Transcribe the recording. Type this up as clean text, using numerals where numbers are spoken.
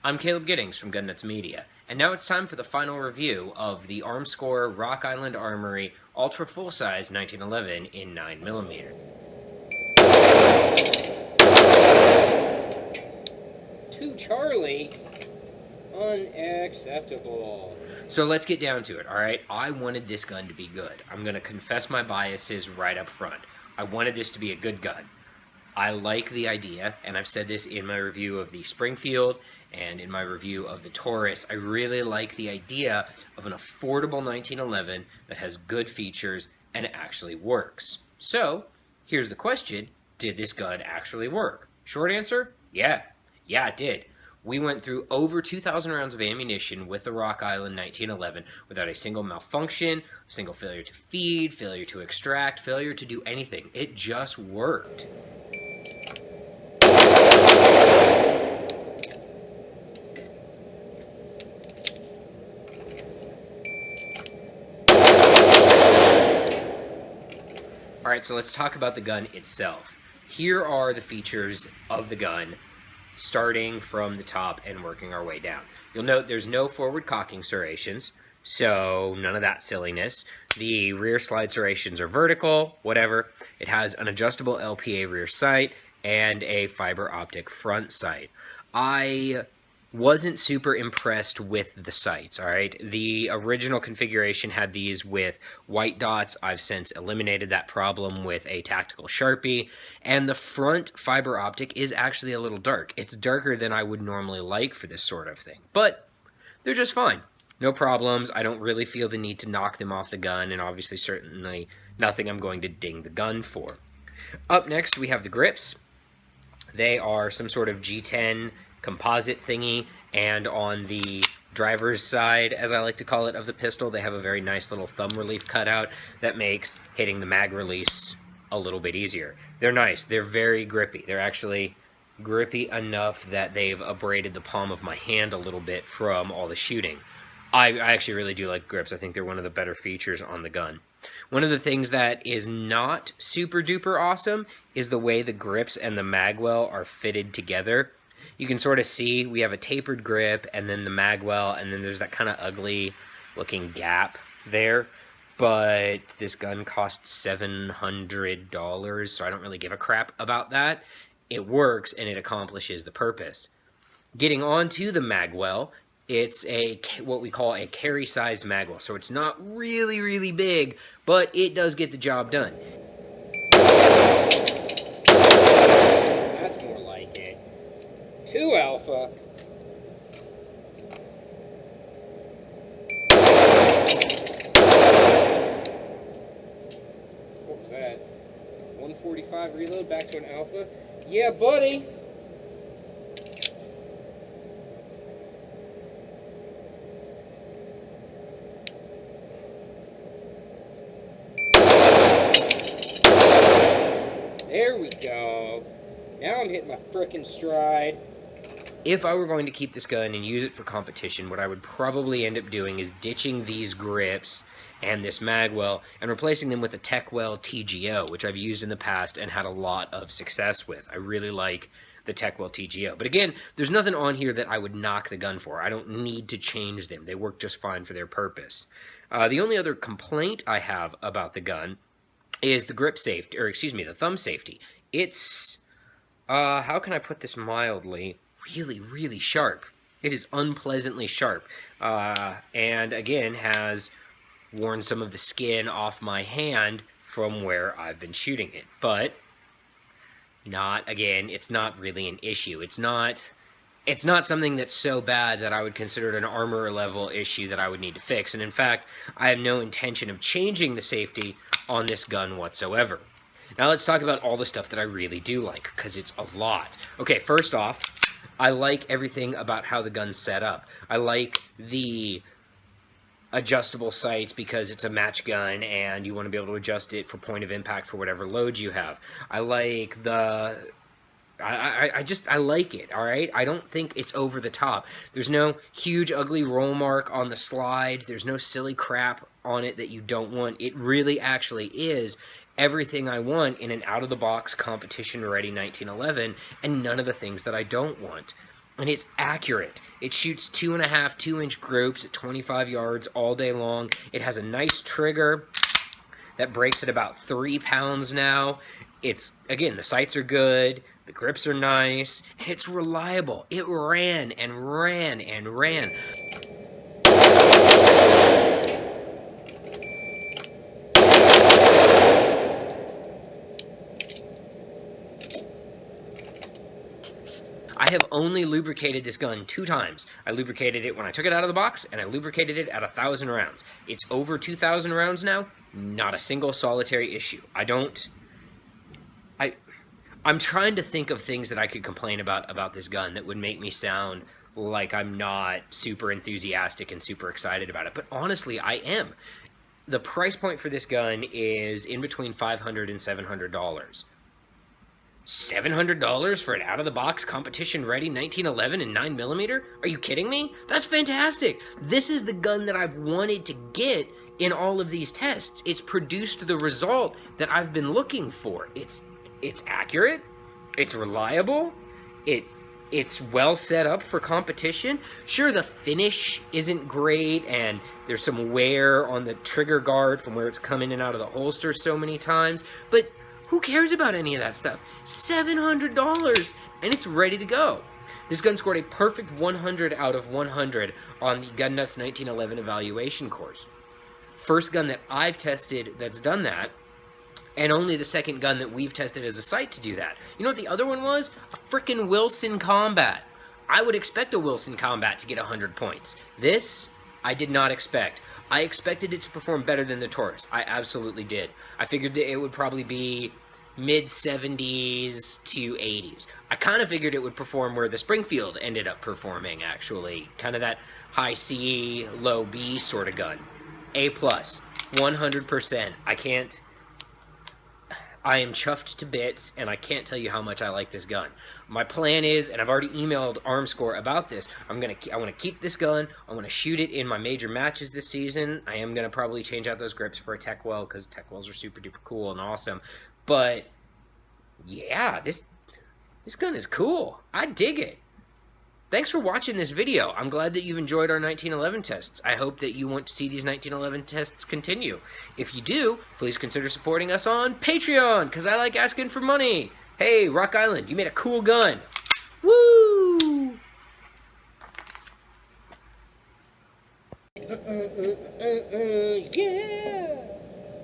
I'm Caleb Giddings from Gun Nuts Media, and now it's time for the final review of the Armscore Rock Island Armory Ultra Full Size 1911 in 9mm. To Charlie, unacceptable. So let's get down to it, alright? I wanted this gun to be good. I'm going to confess my biases right up front. I wanted this to be a good gun. I like the idea, and I've said this in my review of the Springfield and in my review of the Taurus. I really like the idea of an affordable 1911 that has good features and actually works. So, here's the question: did this gun actually work? Short answer, yeah, it did. We went through over 2,000 rounds of ammunition with the Rock Island 1911 without a single malfunction, a single failure to feed, failure to extract, failure to do anything. It just worked. Alright, so let's talk about the gun itself. Here are the features of the gun, starting from the top and working our way down. You'll note there's no forward cocking serrations, so none of that silliness. The rear slide serrations are vertical, whatever. It has an adjustable LPA rear sight and a fiber optic front sight. I wasn't super impressed with the sights, alright? The original configuration had these with white dots. I've since eliminated that problem with a tactical Sharpie, and the front fiber optic is actually a little dark. It's darker than I would normally like for this sort of thing, but they're just fine. No problems. I don't really feel the need to knock them off the gun, and obviously certainly nothing I'm going to ding the gun for. Up next, we have the grips. They are some sort of G10 composite thingy, and on the driver's side, as I like to call it, of the pistol, they have a very nice little thumb relief cutout that makes hitting the mag release a little bit easier. They're nice. They're very grippy. They're actually grippy enough that they've abraded the palm of my hand a little bit from all the shooting. I actually really do like grips. I think they're one of the better features on the gun. One of the things that is not super duper awesome is the way the grips and the magwell are fitted together. You can sort of see we have a tapered grip and then the magwell, and then there's that kind of ugly looking gap there. But this gun costs $700, so I don't really give a crap about that. It works and it accomplishes the purpose. Getting on to the magwell, it's what we call a carry-sized magwell, so it's not really big, but it does get the job done. That's more like it. 2 alpha. What was that? 145 reload back to an alpha? Yeah, buddy! There we go. Now I'm hitting my frickin' stride. If I were going to keep this gun and use it for competition, what I would probably end up doing is ditching these grips and this magwell and replacing them with a Techwell TGO, which I've used in the past and had a lot of success with. I really like the Techwell TGO. But again, there's nothing on here that I would knock the gun for. I don't need to change them. They work just fine for their purpose. The only other complaint I have about the gun is the grip safety, or excuse me, the thumb safety. It's, how can I put this mildly? Really sharp. It is unpleasantly sharp, and again has worn some of the skin off my hand from where I've been shooting it. But it's not really an issue. It's not something that's so bad that I would consider it an armor level issue that I would need to fix. And in fact, I have no intention of changing the safety on this gun whatsoever. Now let's talk about all the stuff that I really do like, because it's a lot. Okay, first off, I like everything about how the gun's set up. I like the adjustable sights because it's a match gun and you want to be able to adjust it for point of impact for whatever load you have. I like the... I like it, alright? I don't think it's over the top. There's no huge ugly roll mark on the slide. There's no silly crap on it that you don't want. It really actually is everything I want in an out-of-the-box competition-ready 1911, and none of the things that I don't want. and it's accurate. It shoots 2.5 2-inch groups at 25 yards all day long. It has a nice trigger that breaks at about 3 pounds now. It's, again, the sights are good, the grips are nice, and it's reliable. It ran and ran and ran. I have only lubricated this gun 2 times. I lubricated it when I took it out of the box, and I lubricated it at 1,000 rounds. It's over 2,000 rounds now. Not a single solitary issue. I'm trying to think of things that I could complain about this gun that would make me sound like I'm not super enthusiastic and super excited about it. But honestly, I am. The price point for this gun is in between $500 and $700. $700 for an out-of-the-box, competition-ready 1911 and 9mm? Are you kidding me? That's fantastic! This is the gun that I've wanted to get in all of these tests. It's produced the result that I've been looking for. It's accurate, it's reliable, it's well set up for competition. Sure, the finish isn't great, and there's some wear on the trigger guard from where it's come in and out of the holster so many times, but who cares about any of that stuff? $700, and it's ready to go. This gun scored a perfect 100 out of 100 on the Gun Nuts 1911 evaluation course. First gun that I've tested that's done that, and only the second gun that we've tested as a site to do that. You know what the other one was? A frickin' Wilson Combat. I would expect a Wilson Combat to get 100 points. This, I did not expect. I expected it to perform better than the Taurus. I absolutely did. I figured that it would probably be mid-70s to 80s. I kind of figured it would perform where the Springfield ended up performing, actually. Kind of that high C, low B sort of gun. A+, 100%. I am chuffed to bits, and I can't tell you how much I like this gun. My plan is, and I've already emailed Armscore about this, I want to keep this gun. I want to shoot it in my major matches this season. I am going to probably change out those grips for a tech well, because tech wells are super duper cool and awesome. But yeah, this gun is cool. I dig it. Thanks for watching this video. I'm glad that you've enjoyed our 1911 tests. I hope that you want to see these 1911 tests continue. If you do, please consider supporting us on Patreon, because I like asking for money. Hey, Rock Island, you made a cool gun. Woo! Yeah!